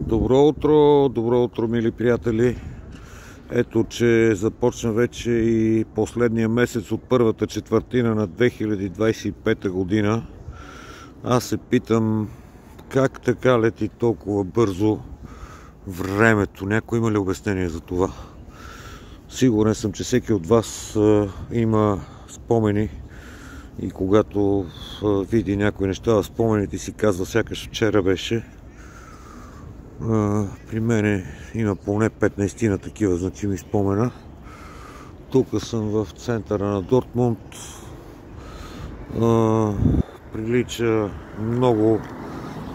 Добро утро, мили приятели! Ето, че започна вече и последния месец от първата четвъртина на 2025 година. Аз се питам, как така лети толкова бързо времето? Някой има ли обяснение за това? Сигурен съм, че всеки от вас има спомени и когато види някои неща в спомените си казва, сякаш вчера беше. При мене има поне 15 на такива значими спомена. Тук съм в центъра на Дортмунд. Прилича много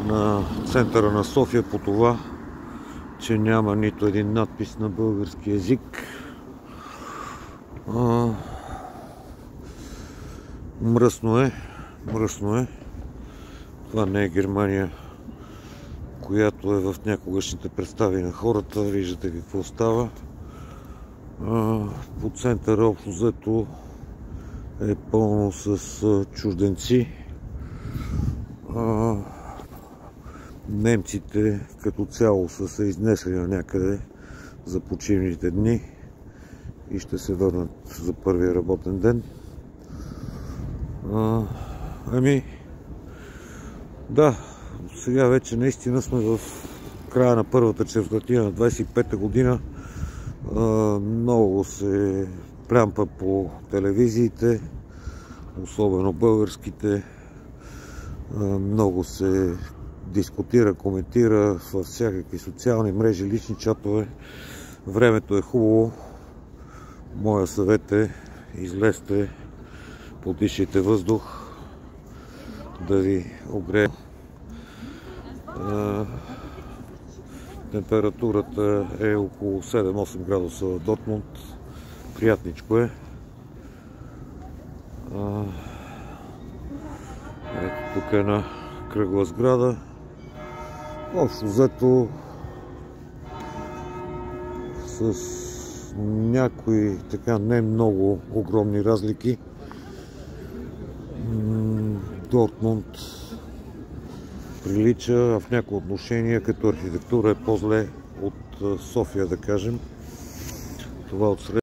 на центъра на София по това, че няма нито един надпис на български език. Мръсно е. Това не е Германия, която е в някогашните представи на хората. Виждате какво става. По центъра общо взето е пълно с чужденци. Немците като цяло са се изнесли на някъде за почивните дни и ще се върнат за първия работен ден. Да, сега вече наистина сме в края на първата четвъртина на 25-та година. Много се плямпа по телевизиите, особено българските. Много се дискутира, коментира във всякакви социални мрежи, лични чатове. Времето е хубаво. Моя съвет е: излезте, подишайте въздух, да ви огрее. Температурата е около 7-8 градуса в Дортмунд. Приятничко е. Ето тук е една кръгла сграда. Общо взето с някои така не много огромни разлики. Дортмунд прилича в някои отношения като архитектура е по-зле от София, да кажем. Това отсред